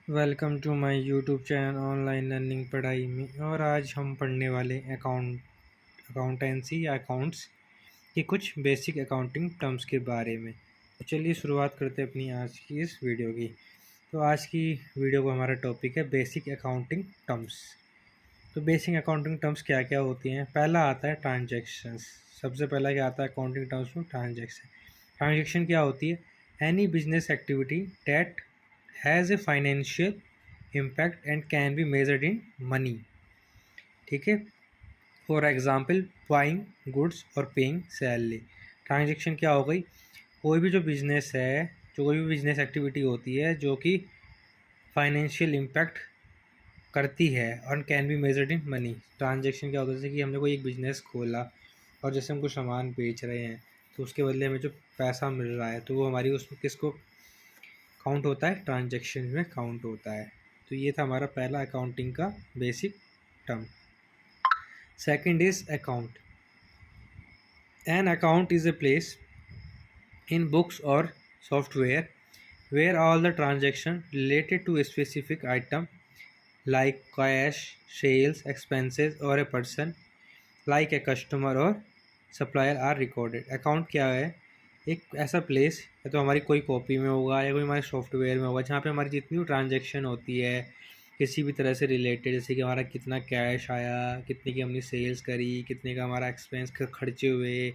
Welcome to my YouTube channel online learning पढ़ाई में। और आज हम पढ़ने वाले अकाउंटेंसी या अकाउंट्स के कुछ बेसिक अकाउंटिंग टर्म्स के बारे में। तो चलिए शुरुआत करते हैं अपनी आज की इस वीडियो की। तो आज की वीडियो का हमारा टॉपिक है बेसिक अकाउंटिंग टर्म्स। तो बेसिक अकाउंटिंग टर्म्स क्या क्या होती हैं। पहला आता है ट्रांजेक्शन्स। सबसे पहला क्या आता है अकाउंटिंग टर्म्स में? ट्रांजेक्शन। ट्रांजेक्शन क्या होती है? Any business activity that has a financial impact and can be measured in money. ठीक है। फॉर एग्जाम्पल बाइंग गुड्स और पेइंग सैलरी। ट्रांजेक्शन क्या हो गई? कोई भी जो बिजनेस है, जो कोई भी बिजनेस एक्टिविटी होती है जो कि फाइनेंशियल इम्पैक्ट करती है और can be measured in money. Transaction क्या होता है? जैसे कि हमने कोई एक बिजनेस खोला और जैसे हम कुछ सामान बेच रहे हैं तो उसके बदले हमें जो पैसा मिल रहा है तो वो हमारी उसमें किसको काउंट होता है? ट्रांजेक्शन में काउंट होता है। तो ये था हमारा पहला अकाउंटिंग का basic term. Second is account. An account is a place in books और software where all the transaction related to a specific item like cash, sales, expenses or a person like a customer or supplier are recorded। Account क्या है? एक ऐसा place या तो हमारी कोई copy में होगा या कोई हमारे सॉफ्टवेयर में होगा जहाँ पे हमारी जितनी भी ट्रांजेक्शन होती है किसी भी तरह से रिलेटेड, जैसे कि हमारा कितना कैश आया, कितने की हमने सेल्स करी, कितने का हमारा एक्सपेंस खर्चे हुए,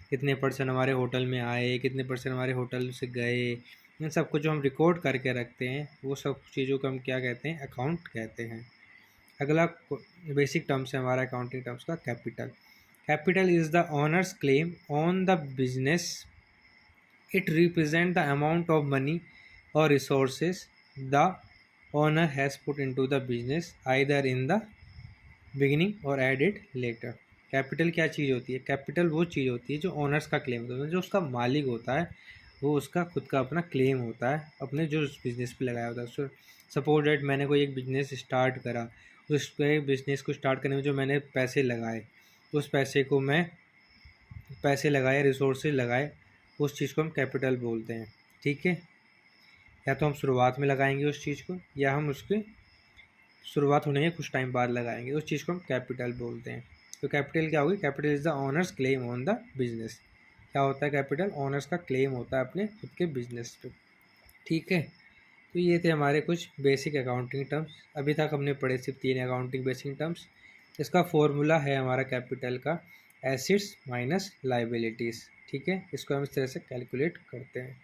कितने परसेंट हमारे होटल में आए, कितने परसेंट हमारे होटल से गए, इन सब को जो हम रिकॉर्ड करके रखते हैं वो सब चीज़ों को हम क्या कहते हैं? अकाउंट कहते हैं। अगला बेसिक टर्म्स है हमारा अकाउंटिंग टर्म्स का capital. Capital is the owner's claim on the business. It represent the amount of money और resources the owner has put into the business either in the beginning or added later. Capital क्या चीज़ होती है? Capital वो चीज़ होती है जो owners का क्लेम होता है, जो उसका मालिक होता है वो उसका खुद का अपना क्लेम होता है अपने जो उस बिज़नेस पे लगाया होता है। सपोज डेट मैंने कोई एक बिज़नेस स्टार्ट करा, उस बिज़नेस को स्टार्ट करने में जो मैंने पैसे लगाए, उस पैसे को मैं पैसे लगाए, रिसोर्सेज लगाए, उस चीज़ को हम कैपिटल बोलते हैं। ठीक है। या तो हम शुरुआत में लगाएंगे उस चीज़ को या हम उसके शुरुआत होने के कुछ टाइम बाद लगाएंगे, उस चीज़ को हम कैपिटल बोलते हैं। तो कैपिटल क्या होगी? Capital is the owner's claim on the business. क्या होता है कैपिटल? ओनर्स का क्लेम होता है अपने खुद के बिजनेस पे। ठीक है। तो ये थे हमारे कुछ बेसिक अकाउंटिंग टर्म्स। अभी तक हमने पढ़े सिर्फ 3 अकाउंटिंग बेसिक टर्म्स। इसका फॉर्मूला है हमारा कैपिटल का एसेट्स माइनस लाइबिलिटीज़। ठीक है। इसको हम इस तरह से कैलकुलेट करते हैं।